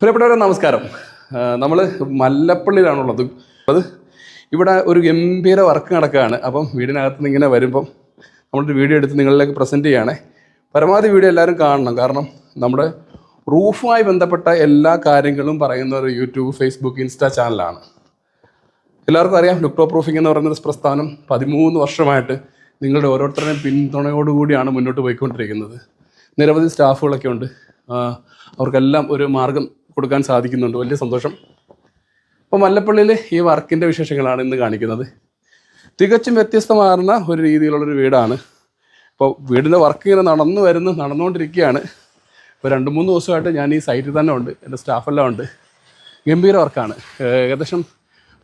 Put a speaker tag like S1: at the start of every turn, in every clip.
S1: പ്രിയപ്പെട്ടവരെ നമസ്കാരം. നമ്മൾ മല്ലപ്പള്ളിയിലാണുള്ളത്. അത് ഇവിടെ ഒരു ഗംഭീര വർക്ക് നടക്കുകയാണ്. അപ്പം വീടിനകത്ത് നിന്ന് ഇങ്ങനെ വരുമ്പം നമ്മളൊരു വീഡിയോ എടുത്ത് നിങ്ങളിലേക്ക് പ്രസൻറ്റ് ചെയ്യുകയാണേ. പരമാവധി വീഡിയോ എല്ലാവരും കാണണം. കാരണം നമ്മുടെ റൂഫുമായി ബന്ധപ്പെട്ട എല്ലാ കാര്യങ്ങളും പറയുന്ന ഒരു യൂട്യൂബ്, ഫേസ്ബുക്ക്, ഇൻസ്റ്റാ ചാനലാണ്. എല്ലാവർക്കും അറിയാം, ലുക്ടോ പ്രൂഫിംഗ് എന്ന് പറയുന്നൊരു പ്രസ്ഥാനം 13 വർഷമായിട്ട് നിങ്ങളുടെ ഓരോരുത്തരുടെയും പിന്തുണയോടുകൂടിയാണ് മുന്നോട്ട് പോയിക്കൊണ്ടിരിക്കുന്നത്. നിരവധി സ്റ്റാഫുകളൊക്കെ ഉണ്ട്. അവർക്കെല്ലാം ഒരു മാർഗം കൊടുക്കാൻ സാധിക്കുന്നുണ്ട്. വലിയ സന്തോഷം. അപ്പോൾ മല്ലപ്പള്ളിയിൽ ഈ വർക്കിൻ്റെ വിശേഷങ്ങളാണ് ഇന്ന് കാണിക്കുന്നത്. തികച്ചും വ്യത്യസ്തമാർന്ന ഒരു രീതിയിലുള്ളൊരു വീടാണ്. ഇപ്പോൾ വീടിൻ്റെ വർക്ക് ഇങ്ങനെ നടന്നുകൊണ്ടിരിക്കുകയാണ്. ഇപ്പോൾ 2-3 ദിവസമായിട്ട് ഞാൻ ഈ സൈറ്റിൽ തന്നെ ഉണ്ട്. എൻ്റെ സ്റ്റാഫെല്ലാം ഉണ്ട്. ഗംഭീര വർക്കാണ്. ഏകദേശം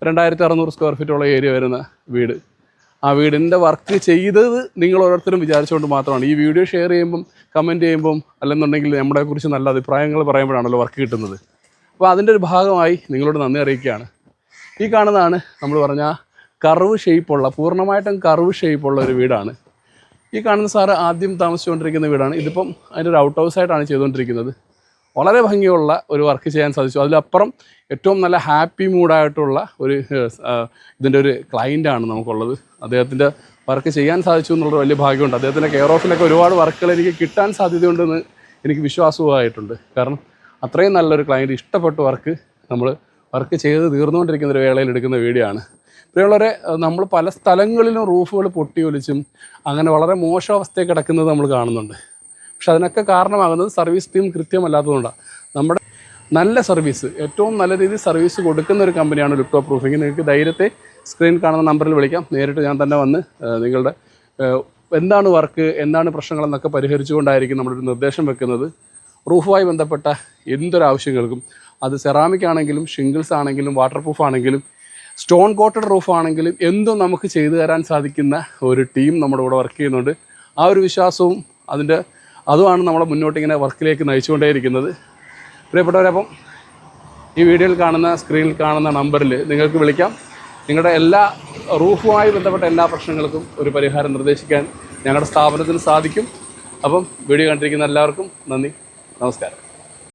S1: 2600 സ്ക്വയർ ഫീറ്റുള്ള ഏരിയ വരുന്ന വീട്. ആ വീടിൻ്റെ വർക്ക് ചെയ്തത് നിങ്ങൾ ഓരോരുത്തരും വിചാരിച്ചുകൊണ്ട് മാത്രമാണ്. ഈ വീഡിയോ ഷെയർ ചെയ്യുമ്പം, കമൻറ്റ് ചെയ്യുമ്പം, അല്ലെന്നുണ്ടെങ്കിൽ നമ്മളെക്കുറിച്ച് നല്ല അഭിപ്രായങ്ങൾ പറയുമ്പോഴാണല്ലോ വർക്ക് കിട്ടുന്നത്. അപ്പോൾ അതിൻ്റെ ഒരു ഭാഗമായി നിങ്ങളോട് നന്ദി അറിയിക്കുകയാണ്. ഈ കാണുന്നതാണ് നമ്മൾ പറഞ്ഞ കർവ് ഷേപ്പുള്ള, പൂർണ്ണമായിട്ടും കർവ് ഷേപ്പുള്ള ഒരു വീടാണ്. ഈ കാണുന്ന സാറ് ആദ്യം താമസിച്ചുകൊണ്ടിരിക്കുന്ന വീടാണ്. ഇതിപ്പം അതിൻ്റെ ഒരു ഔട്ട് ഹൗസായിട്ടാണ് ചെയ്തുകൊണ്ടിരിക്കുന്നത്. വളരെ ഭംഗിയുള്ള ഒരു വർക്ക് ചെയ്യാൻ സാധിച്ചു. അതിലപ്പുറം ഏറ്റവും നല്ല ഹാപ്പി മൂഡായിട്ടുള്ള ഒരു ഇതിൻ്റെ ഒരു ക്ലയൻ്റാണ് നമുക്കുള്ളത്. അദ്ദേഹത്തിൻ്റെ വർക്ക് ചെയ്യാൻ സാധിച്ചു എന്നുള്ളൊരു വലിയ ഭാഗ്യമുണ്ട്. അദ്ദേഹത്തിൻ്റെ കെയർ ഓഫിലൊക്കെ ഒരുപാട് വർക്കുകൾ എനിക്ക് കിട്ടാൻ സാധ്യതയുണ്ടെന്ന് എനിക്ക് വിശ്വാസവുമായിട്ടുണ്ട്. കാരണം അത്രയും നല്ലൊരു ക്ലയൻറ്റ്, ഇഷ്ടപ്പെട്ട വർക്ക് ചെയ്ത് തീർന്നുകൊണ്ടിരിക്കുന്ന ഒരു വേളയിൽ എടുക്കുന്ന വീഡിയോ ആണ്. ഇവിടെയുള്ളവരെ നമ്മൾ പല സ്ഥലങ്ങളിലും റൂഫുകൾ പൊട്ടിയൊലിച്ചും അങ്ങനെ വളരെ മോശാവസ്ഥയിൽ കിടക്കുന്നത് നമ്മൾ കാണുന്നുണ്ട്. പക്ഷെ അതിനൊക്കെ കാരണമാകുന്നത് സർവീസ് ടീം കൃത്യമല്ലാത്തതുകൊണ്ടാണ്. നമ്മുടെ നല്ല സർവീസ്, ഏറ്റവും നല്ല രീതിയിൽ സർവീസ് കൊടുക്കുന്ന ഒരു കമ്പനിയാണ് ലുക്ടോ പ്രൂഫിംഗ്. നിങ്ങൾക്ക് ധൈര്യത്തെ സ്ക്രീൻ കാണുന്ന നമ്പറിൽ വിളിക്കാം. നേരിട്ട് ഞാൻ തന്നെ വന്ന് നിങ്ങളുടെ എന്താണ് വർക്ക്, എന്താണ് പ്രശ്നങ്ങളെന്നൊക്കെ പരിഹരിച്ചുകൊണ്ടായിരിക്കും നമ്മളൊരു നിർദ്ദേശം വെക്കുന്നത്. റൂഫുമായി ബന്ധപ്പെട്ട എന്തൊരാവശ്യങ്ങൾക്കും, അത് സെറാമിക് ആണെങ്കിലും, ഷിംഗിൾസ് ആണെങ്കിലും, വാട്ടർ പ്രൂഫ് ആണെങ്കിലും, സ്റ്റോൺ കോട്ടഡ് റൂഫ് ആണെങ്കിലും എന്തും നമുക്ക് ചെയ്തു തരാൻ സാധിക്കുന്ന ഒരു ടീം നമ്മുടെ കൂടെ വർക്ക് ചെയ്യുന്നുണ്ട്. ആ ഒരു വിശ്വാസവും അതുമാണ് നമ്മളെ മുന്നോട്ടിങ്ങനെ വർക്കിലേക്ക് നയിച്ചുകൊണ്ടേയിരിക്കുന്നത്. പ്രിയപ്പെട്ടവരപ്പം ഈ വീഡിയോയിൽ കാണുന്ന, സ്ക്രീനിൽ കാണുന്ന നമ്പറിൽ നിങ്ങൾക്ക് വിളിക്കാം. നിങ്ങളുടെ എല്ലാ റൂഫുമായി ബന്ധപ്പെട്ട എല്ലാ പ്രശ്നങ്ങൾക്കും ഒരു പരിഹാരം നിർദ്ദേശിക്കാൻ ഞങ്ങളുടെ സ്ഥാപനത്തിന് സാധിക്കും. അപ്പം വീഡിയോ കണ്ടിരിക്കുന്ന എല്ലാവർക്കും നന്ദി, നമസ്കാരം.